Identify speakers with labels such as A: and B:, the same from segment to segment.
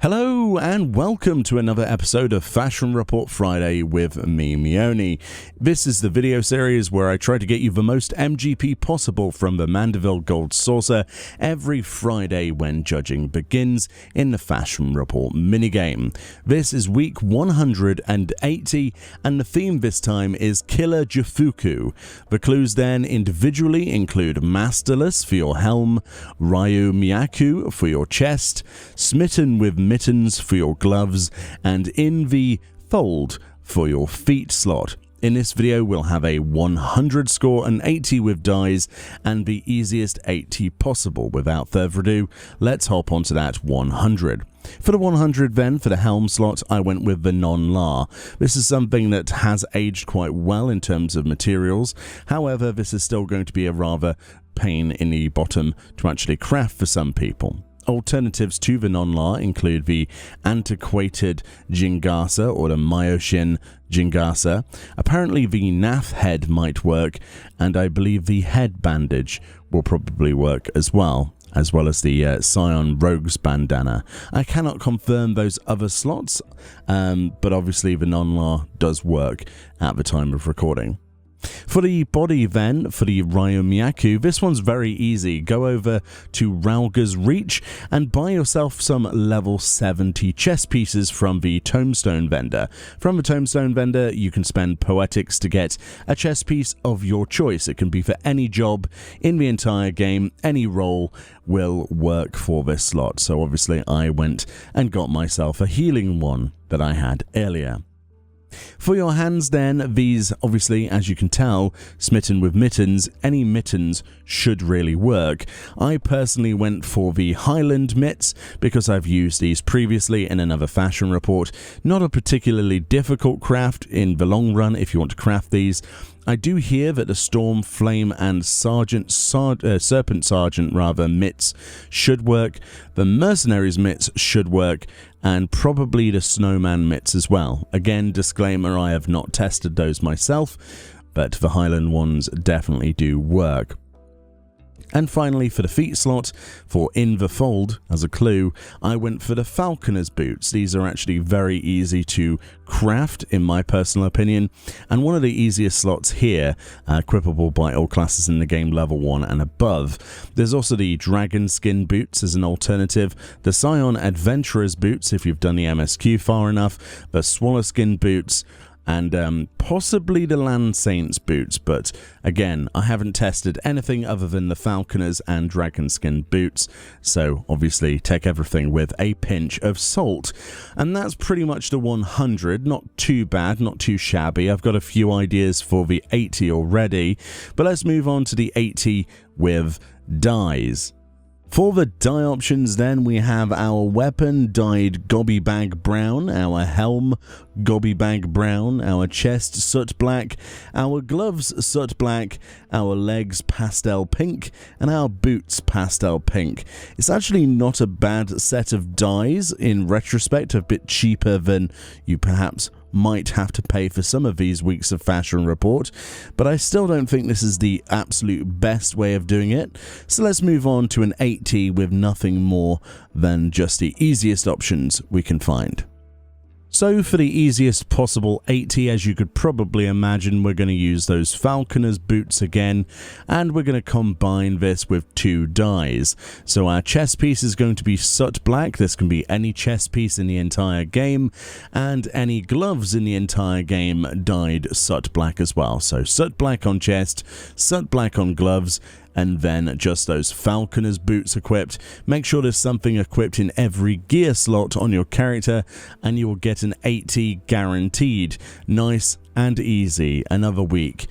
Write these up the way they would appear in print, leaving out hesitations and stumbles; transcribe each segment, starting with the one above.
A: Hello and welcome to another episode of Fashion Report Friday with me, Meoni. This is the video series where I try to get you the most MGP possible from the Mandeville Gold Saucer every Friday when judging begins in the Fashion Report minigame. This is week 180 and the theme this time is Killer Jufuku. The clues then individually include Masterless for your helm, Ryu Miyaku for your chest, Smitten with Mittens for your gloves, and in the fold for your feet slot. In this video we'll have a 100 score, an 80 with dies, and the easiest 80 possible. Without further ado, let's hop onto that 100. For the 100 then, for the helm slot, I went with the non-La. This is something that has aged quite well in terms of materials. However, this is still going to be a rather pain in the bottom to actually craft for some people. Alternatives to the non-La include the antiquated Jingasa or the Myoshin Jingasa. Apparently the Nath head might work, and I believe the head bandage will probably work as well as the Scion Rogue's bandana. I cannot confirm those other slots, but obviously the non-La does work at the time of recording. For the body then, for the Ryu Miyaku, this one's very easy. Go over to Rauga's Reach and buy yourself some level 70 chess pieces from the Tombstone vendor. From the Tombstone vendor, you can spend Poetics to get a chess piece of your choice. It can be for any job in the entire game. Any role will work for this slot. So obviously I went and got myself a healing one that I had earlier. For your hands then, these obviously, as you can tell, smitten with mittens, any mittens should really work. I personally went for the Highland mitts because I've used these previously in another fashion report. Not a particularly difficult craft in the long run if you want to craft these. I do hear that the Storm, Flame and Serpent Sergeant mitts should work, the Mercenaries mitts should work, and probably the Snowman mitts as well. Again, disclaimer, I have not tested those myself, but the Highland ones definitely do work. And finally, for the feet slot, for in the fold, as a clue, I went for the Falconer's boots. These are actually very easy to craft, in my personal opinion, and one of the easiest slots here, equipable by all classes in the game level 1 and above. There's also the Dragon Skin boots as an alternative, the Scion Adventurer's boots if you've done the MSQ far enough, the Swallow Skin boots, and possibly the Land Saints boots, but again, I haven't tested anything other than the Falconers and Dragonskin boots, so obviously take everything with a pinch of salt. And that's pretty much the 100, not too bad, not too shabby. I've got a few ideas for the 80 already, but let's move on to the 80 with dies. For the dye options then, we have our weapon dyed Gobby Bag Brown, our helm Gobby Bag Brown, our chest Soot Black, our gloves Soot Black, our legs Pastel Pink, and our boots Pastel Pink. It's actually not a bad set of dyes in retrospect, a bit cheaper than you perhaps might have to pay for some of these weeks of Fashion Report, but I still don't think this is the absolute best way of doing it. So let's move on to an 80 with nothing more than just the easiest options we can find. So for the easiest possible 80, as you could probably imagine, we're going to use those Falconer's boots again, and we're going to combine this with 2 dyes. So our chest piece is going to be Soot Black. This can be any chest piece in the entire game, and any gloves in the entire game dyed Soot Black as well. So Soot Black on chest, Soot Black on gloves, and then just those Falconer's boots equipped. Make sure there's something equipped in every gear slot on your character and you will get an 80 guaranteed. Nice and easy. Another week.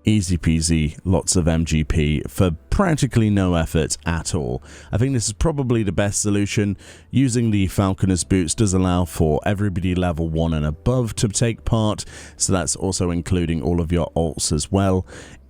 A: Easy peasy, lots of MGP for practically no effort at all. I think this is probably the best solution. Using the Falconer's boots does allow for everybody level 1 and above to take part, so that's also including all of your alts as well.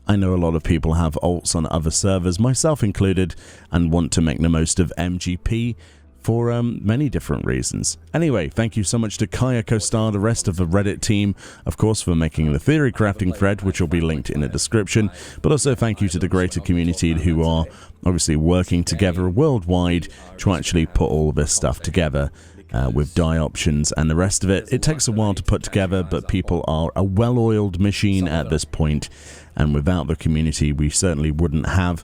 A: I know a lot of people have alts on other servers, myself included, and want to make the most of MGP for many different reasons. Anyway, thank you so much to Kaya Kostar, the rest of the Reddit team, of course, for making the theory crafting thread, which will be linked in the description, but also thank you to the greater community who are obviously working together worldwide to actually put all of this stuff together. with dye options and the rest of it. It takes a while to put together, but people are a well-oiled machine at this point, and without the community we certainly wouldn't have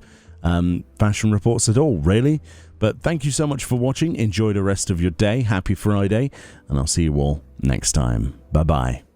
A: fashion reports at all, really. But thank you so much for watching. Enjoy the rest of your day. Happy Friday, and I'll see you all next time. Bye bye.